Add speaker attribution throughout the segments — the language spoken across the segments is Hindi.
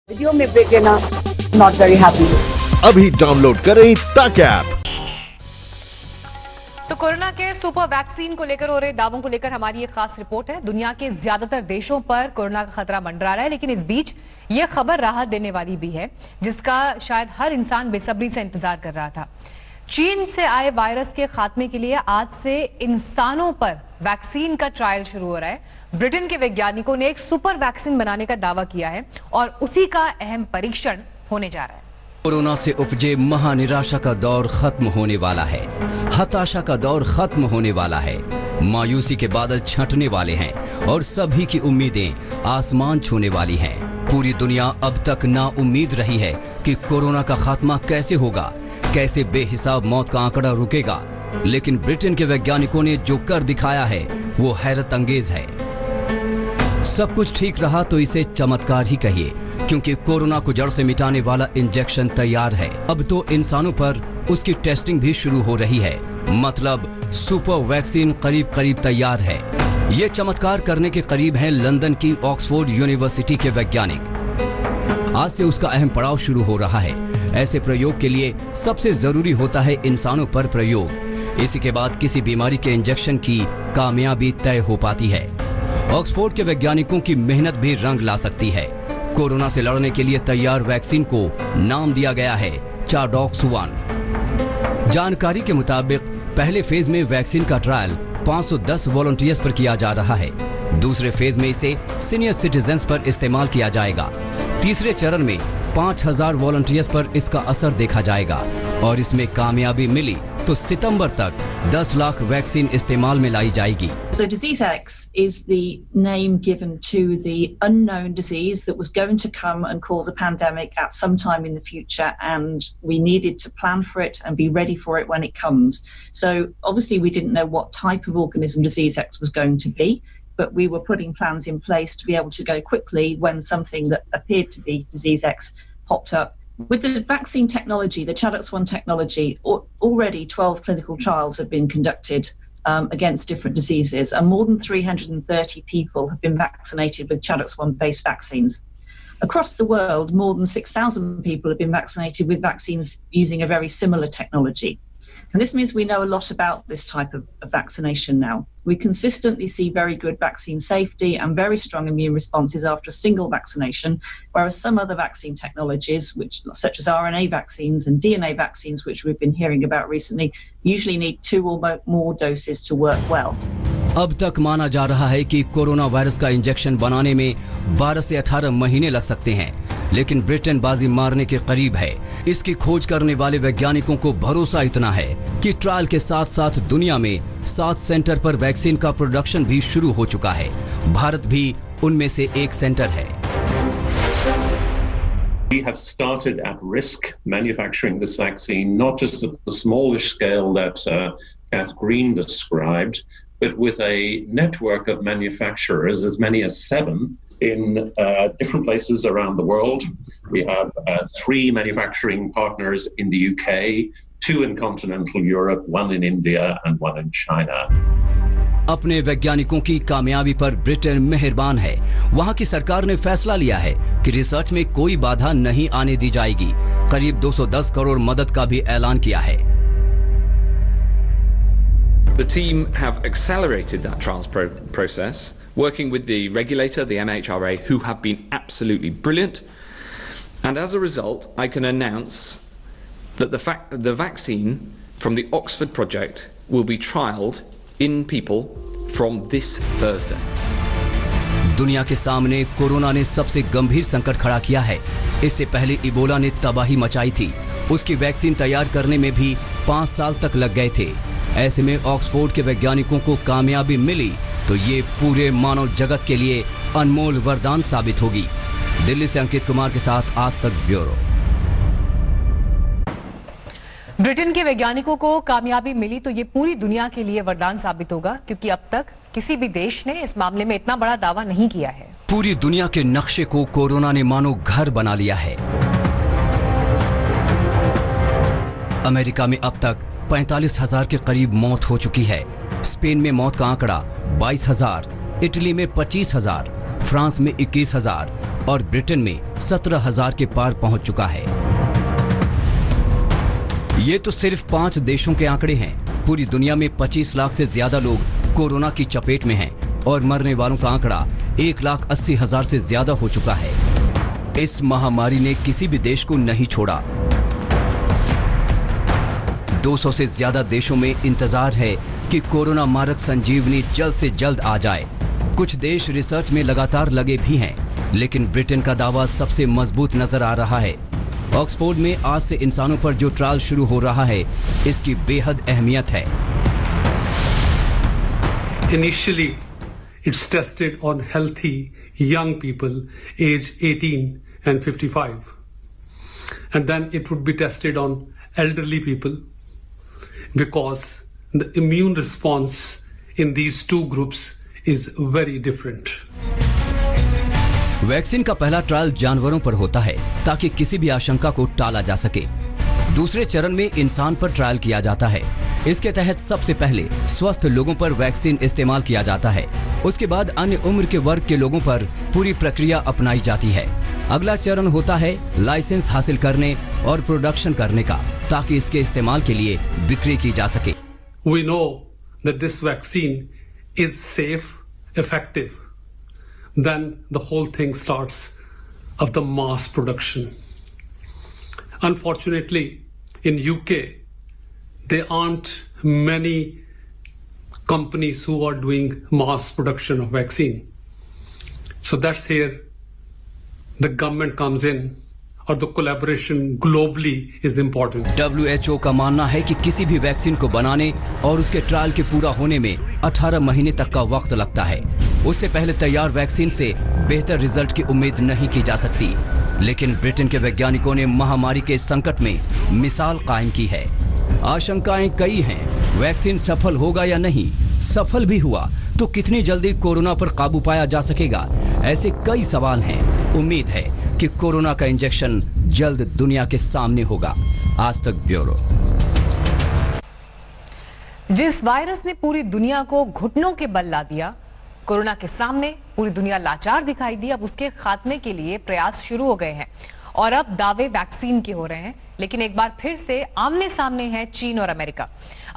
Speaker 1: वीडियो में ब्रेक लेना नॉट वेरी हैप्पी।
Speaker 2: अभी डाउनलोड करें तक ऐप।
Speaker 3: तो कोरोना के सुपर वैक्सीन को लेकर हो रहे दावों को लेकर हमारी एक खास रिपोर्ट है। दुनिया के ज्यादातर देशों पर कोरोना का खतरा मंडरा रहा है, लेकिन इस बीच यह खबर राहत देने वाली भी है, जिसका शायद हर इंसान बेसब्री से इंतजार कर रहा था। चीन से आए वायरस के खात्मे के लिए आज से इंसानों पर वैक्सीन का ट्रायल शुरू हो रहा है। ब्रिटेन के वैज्ञानिकों ने एक सुपर वैक्सीन बनाने का दावा किया है और उसी का अहम परीक्षण होने जा रहा है।
Speaker 4: कोरोना से उपजे महानिराशा का दौर खत्म होने वाला है, हताशा का दौर खत्म होने वाला है, मायूसी के बादल छंटने वाले हैं और सभी की उम्मीदें आसमान छूने वाली हैं। पूरी दुनिया अब तक नाउम्मीद रही है कि कोरोना का खात्मा कैसे होगा, कैसे बेहिसाब मौत का आंकड़ा रुकेगा, लेकिन ब्रिटेन के वैज्ञानिकों ने जो कर दिखाया है वो हैरत अंगेज है। सब कुछ ठीक रहा तो इसे चमत्कार ही कहिए, क्योंकि कोरोना को जड़ से मिटाने वाला इंजेक्शन तैयार है। अब तो इंसानों पर उसकी टेस्टिंग भी शुरू हो रही है, मतलब सुपर वैक्सीन करीब करीब तैयार है। ये चमत्कार करने के करीब हैं लंदन की ऑक्सफोर्ड यूनिवर्सिटी के वैज्ञानिक। आज से उसका अहम पड़ाव शुरू हो रहा है। ऐसे प्रयोग के लिए सबसे जरूरी होता है इंसानों पर प्रयोग। इसी के बाद किसी बीमारी के इंजेक्शन की कामयाबी तय हो पाती है। ऑक्सफोर्ड के वैज्ञानिकों की मेहनत भी रंग ला सकती है। कोरोना से लड़ने के लिए तैयार वैक्सीन को नाम दिया गया है चाडॉक्स 1। जानकारी के मुताबिक पहले फेज में वैक्सीन का ट्रायल 510 वॉलंटियर्स पर किया जा रहा है। दूसरे फेज में इसे सीनियर सिटीजन्स पर इस्तेमाल किया जाएगा। तीसरे चरण में 5000 वॉलंटियर्स पर इसका असर देखा जाएगा और इसमें कामयाबी मिली तो सितंबर तक 10 लाख वैक्सीन इस्तेमाल में लाई जाएगी।
Speaker 5: So disease X is the name given to the unknown disease that was going to come and cause a pandemic at some time in the future, and we needed to plan for it and be ready for it when it comes. So obviously we didn't know what type of organism disease X was going to be, but we were putting plans in place to be able to go quickly when something that appeared to be disease X popped up. With the vaccine technology, the ChAdOx1 technology, already 12 clinical trials have been conducted against different diseases, and more than 330 people have been vaccinated with ChAdOx1 based vaccines. Across the world, more than 6,000 people have been vaccinated with vaccines using a very similar technology. And this means we know a lot about this type of vaccination now. We consistently see very good vaccine safety and very strong immune responses after a single vaccination, whereas some other vaccine technologies, such as RNA vaccines and DNA vaccines, which we've been hearing about recently, usually need 2 or more doses to work well.
Speaker 4: अब तक माना जा रहा है कि कोरोना वायरस का इंजेक्शन बनाने में 12 से 18 महीने लग सकते हैं, लेकिन ब्रिटेन बाजी मारने के करीब है। इसकी खोज करने वाले वैज्ञानिकों को भरोसा इतना है कि ट्रायल के साथ साथ दुनिया में 7 सेंटर पर वैक्सीन का प्रोडक्शन भी शुरू हो चुका है। भारत भी उनमें से एक सेंटर है।
Speaker 6: We have started at risk manufacturing this vaccine, not just at the smallish scale that Kath Green described, but with a network of manufacturers, as many as 7 in different places around the world. We have 3 manufacturing partners in the UK, 2 in continental Europe, 1 in India and 1 in China.
Speaker 4: अपने वैज्ञानिकों की कामयाबी पर ब्रिटेन मेहरबान है। वहां की सरकार ने फैसला लिया है कि रिसर्च में कोई बाधा नहीं आने दी जाएगी। करीब 210 करोड़ मदद का भी ऐलान किया है।
Speaker 7: The team have accelerated that trials process, working with the regulator, the MHRA, who have been absolutely brilliant. And as a result, I can announce that the vaccine from the Oxford project will be trialled in people from this Thursday.
Speaker 4: दुनिया के सामने कोरोना ने सबसे गंभीर संकट खड़ा किया है। इससे पहले इबोला ने तबाही मचाई थी। उसकी वैक्सीन तैयार करने में भी 5 साल तक लग गए थे। ऐसे में ऑक्सफोर्ड के वैज्ञानिकों को कामयाबी मिली तो ये पूरे मानव जगत के लिए अनमोल वरदान साबित होगी। दिल्ली से अंकित कुमार के साथ आज तक ब्यूरो।
Speaker 3: ब्रिटेन के वैज्ञानिकों को कामयाबी मिली तो ये पूरी दुनिया के लिए वरदान साबित होगा, क्योंकि अब तक किसी भी देश ने इस मामले में इतना बड़ा दावा नहीं किया है।
Speaker 4: पूरी दुनिया के नक्शे को कोरोना ने मानो घर बना लिया है। अमेरिका में अब तक 45,000 के करीब मौत हो चुकी है। स्पेन में मौत का आंकड़ा 22,000, इटली में 25,000, फ्रांस में 21,000 और ब्रिटेन में 17,000 के पार पहुंच चुका है। ये तो सिर्फ 5 देशों के आंकड़े हैं। पूरी दुनिया में 25 लाख से ज्यादा लोग कोरोना की चपेट में हैं और मरने वालों का आंकड़ा 1,80,000 से ज्यादा हो चुका है। इस महामारी ने किसी भी देश को नहीं छोड़ा। 200 से ज्यादा देशों में इंतजार है कि कोरोना मारक संजीवनी जल्द से जल्द आ जाए। कुछ देश रिसर्च में लगातार लगे भी हैं, लेकिन ब्रिटेन का दावा सबसे मजबूत नजर आ रहा है। ऑक्सफोर्ड में आज से इंसानों पर जो ट्रायल शुरू हो रहा है, इसकी बेहद अहमियत है।
Speaker 8: Initially, it's tested on healthy young people aged 18 and 55. And then it would be tested on elderly people because the immune response in these two groups is very different.
Speaker 4: Vaccine का पहला ट्रायल जानवरों पर होता है ताकि किसी भी आशंका को टाला जा सके। दूसरे चरण में इंसान पर ट्रायल किया जाता है। इसके तहत सबसे पहले स्वस्थ लोगों पर वैक्सीन इस्तेमाल किया जाता है। उसके बाद अन्य उम्र के वर्ग के लोगों पर पूरी प्रक्रिया अपनाई जाती है। अगला चरण होता है लाइसेंस हासिल करने और प्रोडक्शन करने का, ताकि इसके इस्तेमाल के लिए बिक्री की जा सके।
Speaker 8: We know that this vaccine is safe, effective. Then the whole thing starts of the mass production. Unfortunately, in UK, there aren't many companies who are doing mass production of vaccine. So that's here the government comes in, or the collaboration globally is important.
Speaker 4: WHO का मानना है कि किसी भी वैक्सीन को बनाने और उसके ट्रायल के पूरा होने में 18 महीने तक का वक्त लगता है। उससे पहले तैयार वैक्सीन से बेहतर रिजल्ट की उम्मीद नहीं की जा सकती। लेकिन ब्रिटेन के वैज्ञानिकों ने महामारी के संकट में मिसाल कायम की है। आशंकाएं कई हैं, वैक्सीन सफल होगा या नहीं, सफल भी हुआ तो कितनी जल्दी कोरोना पर काबू पाया जा सकेगा, ऐसे कई सवाल हैं। उम्मीद है कि कोरोना का इंजेक्शन जल्द दुनिया के सामने होगा। आज तक ब्यूरो।
Speaker 3: जिस वायरस ने पूरी दुनिया को घुटनों के बल ला दिया, कोरोना के सामने पूरी दुनिया लाचार दिखाई दी। अब उसके खात्मे के लिए प्रयास शुरू हो गए हैं और अब दावे वैक्सीन के हो रहे हैं। लेकिन एक बार फिर से आमने सामने है चीन और अमेरिका।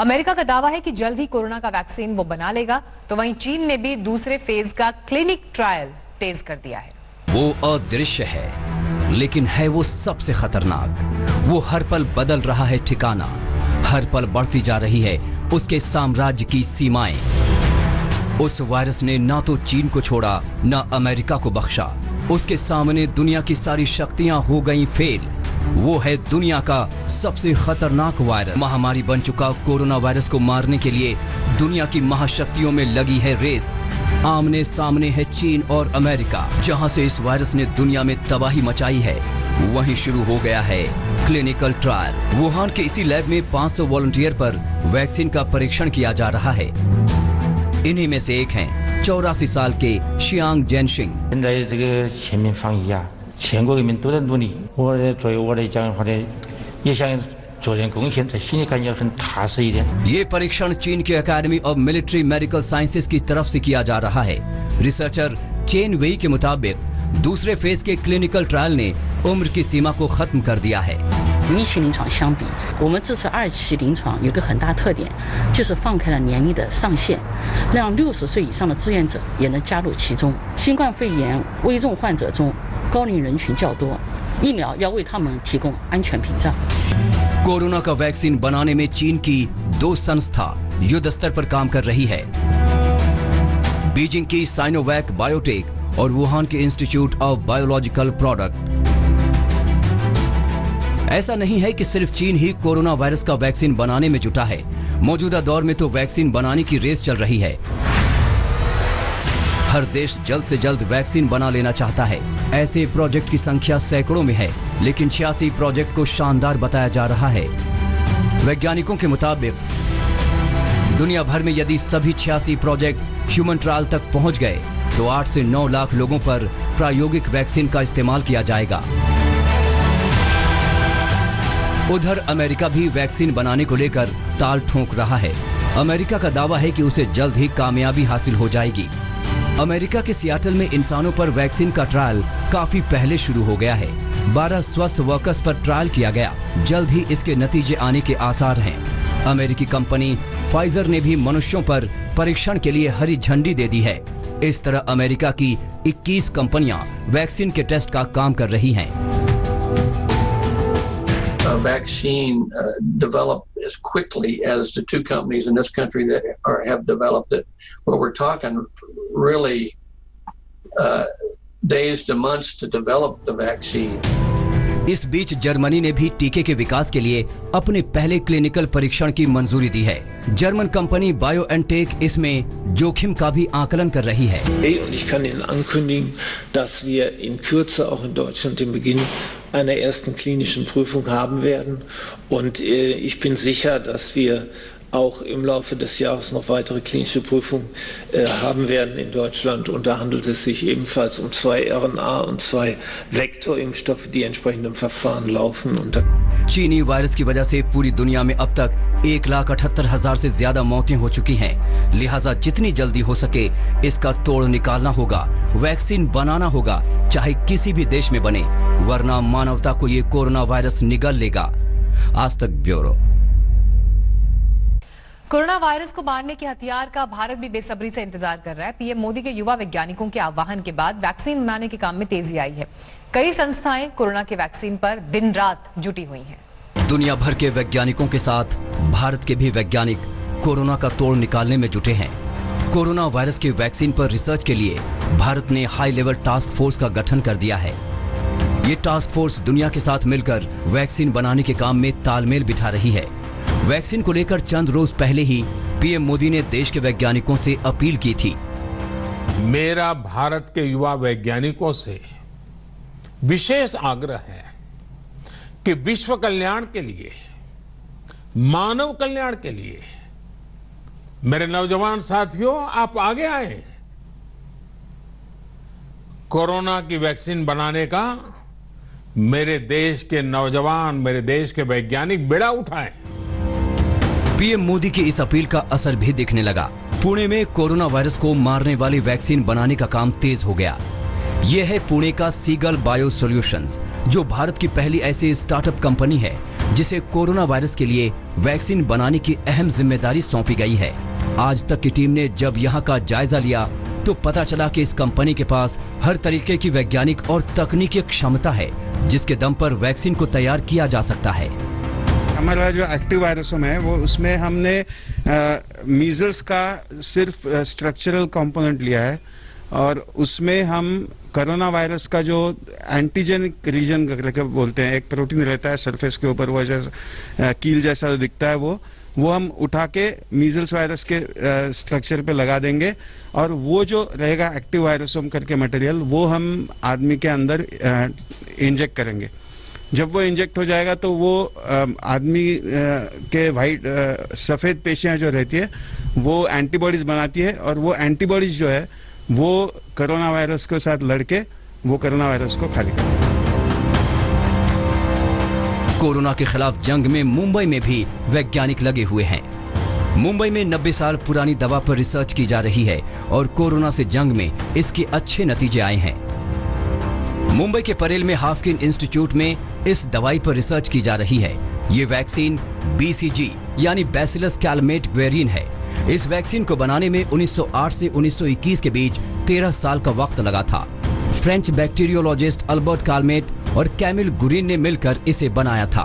Speaker 3: अमेरिका का दावा है कि जल्द ही कोरोना का वैक्सीन वो बना लेगा, तो वहीं चीन ने भी दूसरे फेज का क्लिनिक ट्रायल तेज कर दिया है।
Speaker 4: वो अदृश्य है, लेकिन है वो सबसे खतरनाक। वो हर पल बदल रहा है ठिकाना, हर पल बढ़ती जा रही है उसके साम्राज्य की सीमाएं। उस वायरस ने ना तो चीन को छोड़ा, ना अमेरिका को बख्शा। उसके सामने दुनिया की सारी शक्तियां हो गईं फेल। वो है दुनिया का सबसे खतरनाक वायरस। महामारी बन चुका कोरोना वायरस को मारने के लिए दुनिया की महाशक्तियों में लगी है रेस। आमने सामने है चीन और अमेरिका। जहां से इस वायरस ने दुनिया में तबाही मचाई है, वहीं शुरू हो गया है क्लिनिकल ट्रायल। वुहान के इसी लैब में 500 वॉलंटियर पर वैक्सीन का परीक्षण किया जा रहा है। इन्हीं में से एक हैं 84 साल के शियांग जेनशिंग।
Speaker 9: 现在这个全民防疫啊，全国人民都在努力。我作为我来讲的话呢，也想做点贡献，在心里感觉很踏实一点。
Speaker 4: ये परीक्षण चीन के academy of military medical sciences की तरफ से किया जा रहा है। रिसर्चर चेन वेई के मुताबिक दूसरे फेज के क्लिनिकल ट्रायल ने उम्र की सीमा को खत्म कर दिया है।
Speaker 10: 与一期临床相比，我们这次2期临床有个很大特点，就是放开了年龄的上限，让60岁以上的志愿者也能加入其中。新冠肺炎危重患者中，高龄人群较多，疫苗要为他们提供安全屏障。
Speaker 4: कोरोना का वैक्सीन बनाने में चीन की 2 संस्था युद्ध स्तर पर काम कर रही है। बीजिंग की साइनोवैक बायोटेक और वुहान के इंस्टीट्यूट ऑफ बायोलॉजिकल प्रोडक्ट। ऐसा नहीं है कि सिर्फ चीन ही कोरोना वायरस का वैक्सीन बनाने में जुटा है। मौजूदा दौर में तो वैक्सीन बनाने की रेस चल रही है। हर देश जल्द से जल्द वैक्सीन बना लेना चाहता है। ऐसे प्रोजेक्ट की संख्या सैकड़ों में है, लेकिन 86 प्रोजेक्ट को शानदार बताया जा रहा है। वैज्ञानिकों के मुताबिक दुनिया भर में यदि सभी 86 प्रोजेक्ट ह्यूमन ट्रायल तक पहुंच गए, तो 8 से 9 लाख लोगों पर प्रायोगिक वैक्सीन का इस्तेमाल किया जाएगा। उधर अमेरिका भी वैक्सीन बनाने को लेकर ताल ठोंक रहा है। अमेरिका का दावा है कि उसे जल्द ही कामयाबी हासिल हो जाएगी। अमेरिका के सियाटल में इंसानों पर वैक्सीन का ट्रायल काफी पहले शुरू हो गया है। 12 स्वस्थ वर्कर्स पर ट्रायल किया गया। जल्द ही इसके नतीजे आने के आसार हैं। अमेरिकी कंपनी फाइजर ने भी मनुष्यों पर परीक्षण के लिए हरी झंडी दे दी है। इस तरह अमेरिका की 21 कंपनियां वैक्सीन के टेस्ट का काम कर रही हैं।
Speaker 11: Vaccine developed as quickly as the two companies in this country that have developed it. Well, we're talking really days to months to develop the vaccine.
Speaker 4: इस बीच जर्मनी ने भी टीके के विकास के लिए अपने पहले क्लिनिकल परीक्षण की मंजूरी दी है। जर्मन कंपनी बायोएनटेक इसमें जोखिम का भी आकलन कर रही है।
Speaker 12: Ich kann Ihnen ankündigen, dass wir in Kürze auch in Deutschland den Beginn einer ersten klinischen Prüfung haben werden. Und ich bin sicher, dass wir auch im Laufe des Jahres noch weitere klinische Prüfungen haben werden in Deutschland. Und da handelt es sich ebenfalls um 2 RNA- und 2 Vektorimpfstoffe, die entsprechend im Verfahren laufen. Und
Speaker 4: चीनी वायरस की वजह से पूरी दुनिया में अब तक 1,78,000 से ज्यादा मौतें हो चुकी हैं। लिहाजा जितनी जल्दी हो सके इसका तोड़ निकालना होगा, वैक्सीन बनाना होगा, चाहे किसी भी देश में बने, वरना मानवता को ये कोरोना वायरस निगल लेगा। आज तक ब्यूरो।
Speaker 3: कोरोना वायरस को मारने के हथियार का भारत भी बेसब्री से इंतजार कर रहा है। पीएम मोदी के युवा वैज्ञानिकों के आह्वान के बाद वैक्सीन बनाने के काम में तेजी आई है। कई संस्थाएं कोरोना के वैक्सीन पर दिन रात जुटी हुई हैं।
Speaker 4: दुनिया भर के वैज्ञानिकों के साथ भारत के भी वैज्ञानिक कोरोना का तोड़ निकालने में जुटे हैं। कोरोना वायरस के वैक्सीन पर रिसर्च के लिए भारत ने हाई लेवल टास्क फोर्स का गठन कर दिया है। ये टास्क फोर्स दुनिया के साथ मिलकर वैक्सीन बनाने के काम में तालमेल बिठा रही है। वैक्सीन को लेकर चंद रोज पहले ही पीएम मोदी ने देश के वैज्ञानिकों से अपील की थी।
Speaker 13: मेरा भारत के युवा वैज्ञानिकों से विशेष आग्रह है कि विश्व कल्याण के लिए, मानव कल्याण के लिए मेरे नौजवान साथियों, आप आगे आए। कोरोना की वैक्सीन बनाने का मेरे देश के नौजवान, मेरे देश के वैज्ञानिक बेड़ा उठाएं।
Speaker 4: पीएम मोदी की इस अपील का असर भी दिखने लगा। पुणे में कोरोना वायरस को मारने वाली वैक्सीन बनाने का काम तेज हो गया। यह है पुणे का सीगल बायो सॉल्यूशंस, जो भारत की पहली ऐसी स्टार्टअप कंपनी है जिसे कोरोना वायरस के लिए वैक्सीन बनाने की अहम जिम्मेदारी सौंपी गई है। आज तक की टीम ने जब यहाँ का जायजा लिया तो पता चला कि इस कंपनी के पास हर तरीके की वैज्ञानिक और तकनीकी क्षमता है, जिसके दम पर वैक्सीन को तैयार किया जा सकता है।
Speaker 14: हमारा जो एक्टिव वायरसोम है वो उसमें हमने मीजल्स का सिर्फ स्ट्रक्चरल कंपोनेंट लिया है और उसमें हम कोरोना वायरस का जो एंटीजेनिक रीजन करके बोलते हैं, एक प्रोटीन रहता है सरफेस के ऊपर, वो जैसा कील जैसा दिखता है, वो हम उठा के मीजल्स वायरस के स्ट्रक्चर पे लगा देंगे और वो जो रहेगा एक्टिव वायरसोम करके मटेरियल वो हम आदमी के अंदर इंजेक्ट करेंगे। जब वो इंजेक्ट हो जाएगा तो वो आदमी के वाइट सफ़ेद पेशियां जो रहती है वो एंटीबॉडीज बनाती है और वो एंटीबॉडीज जो है वो कोरोना वायरस के साथ लड़के वो कोरोना वायरस को खाली करती है।
Speaker 4: कोरोना के खिलाफ जंग में मुंबई में भी वैज्ञानिक लगे हुए हैं। मुंबई में 90 साल पुरानी दवा पर रिसर्च की जा रही है और कोरोना से जंग में इसके अच्छे नतीजे आए हैं। मुंबई के परेल में हाफकिन इंस्टीट्यूट में इस दवाई पर रिसर्च की जा रही है। ये वैक्सीन BCG यानी बैसिलस कैलमेट वेरिएंट है। इस वैक्सीन को बनाने में 1908 से 1921 के बीच 13 साल का वक्त लगा था। फ्रेंच बैक्टीरियोलॉजिस्ट अल्बर्ट कैलमेट और कैमिल गुरिन ने मिलकर इसे बनाया था।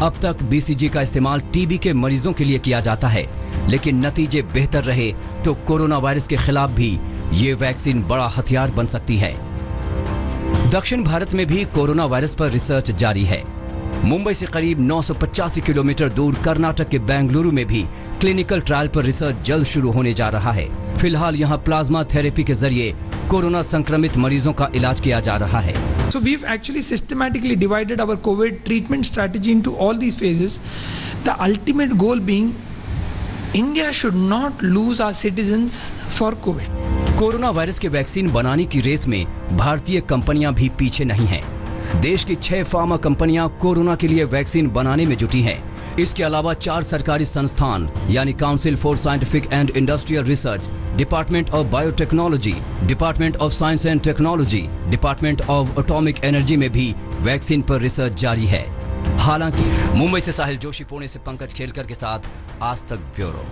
Speaker 4: अब तक BCG का इस्तेमाल TB के मरीजों के लिए किया जाता है, लेकिन नतीजे बेहतर रहे तो कोरोना वायरस के खिलाफ भी ये वैक्सीन बड़ा हथियार बन सकती है। दक्षिण भारत में भी कोरोना वायरस पर रिसर्च जारी है। मुंबई से करीब 985 किलोमीटर दूर कर्नाटक के बेंगलुरु में भी क्लिनिकल ट्रायल पर रिसर्च जल्द शुरू होने जा रहा है। फिलहाल यहाँ प्लाज्मा थेरेपी के जरिए कोरोना संक्रमित मरीजों का इलाज किया जा रहा है।
Speaker 15: So we've actually systematically divided our COVID treatment strategy into all these phases. The ultimate goal being India should not lose our citizens for COVID.
Speaker 4: Corona virus के वैक्सीन बनाने की रेस में भारतीय कंपनियां भी पीछे नहीं हैं। देश की 6 फार्मा कंपनियां कोरोना के लिए वैक्सीन बनाने में जुटी हैं। इसके अलावा 4 सरकारी संस्थान यानी council for scientific and industrial research, department of biotechnology, department of science and technology, department of atomic energy में भी वैक्सीन पर रिसर्च जारी है। हालांकि मुंबई से साहिल जोशी, पुणे से पंकज खेलकर के साथ आज तक ब्यूरो।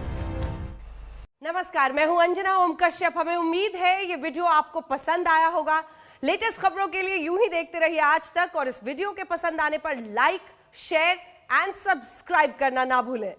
Speaker 16: नमस्कार, मैं हूं अंजना ओम कश्यप। हमें उम्मीद है ये वीडियो आपको पसंद आया होगा। लेटेस्ट खबरों के लिए यूं ही देखते रहिए आज तक, और इस वीडियो के पसंद आने पर लाइक, शेयर एंड सब्सक्राइब करना ना भूलें।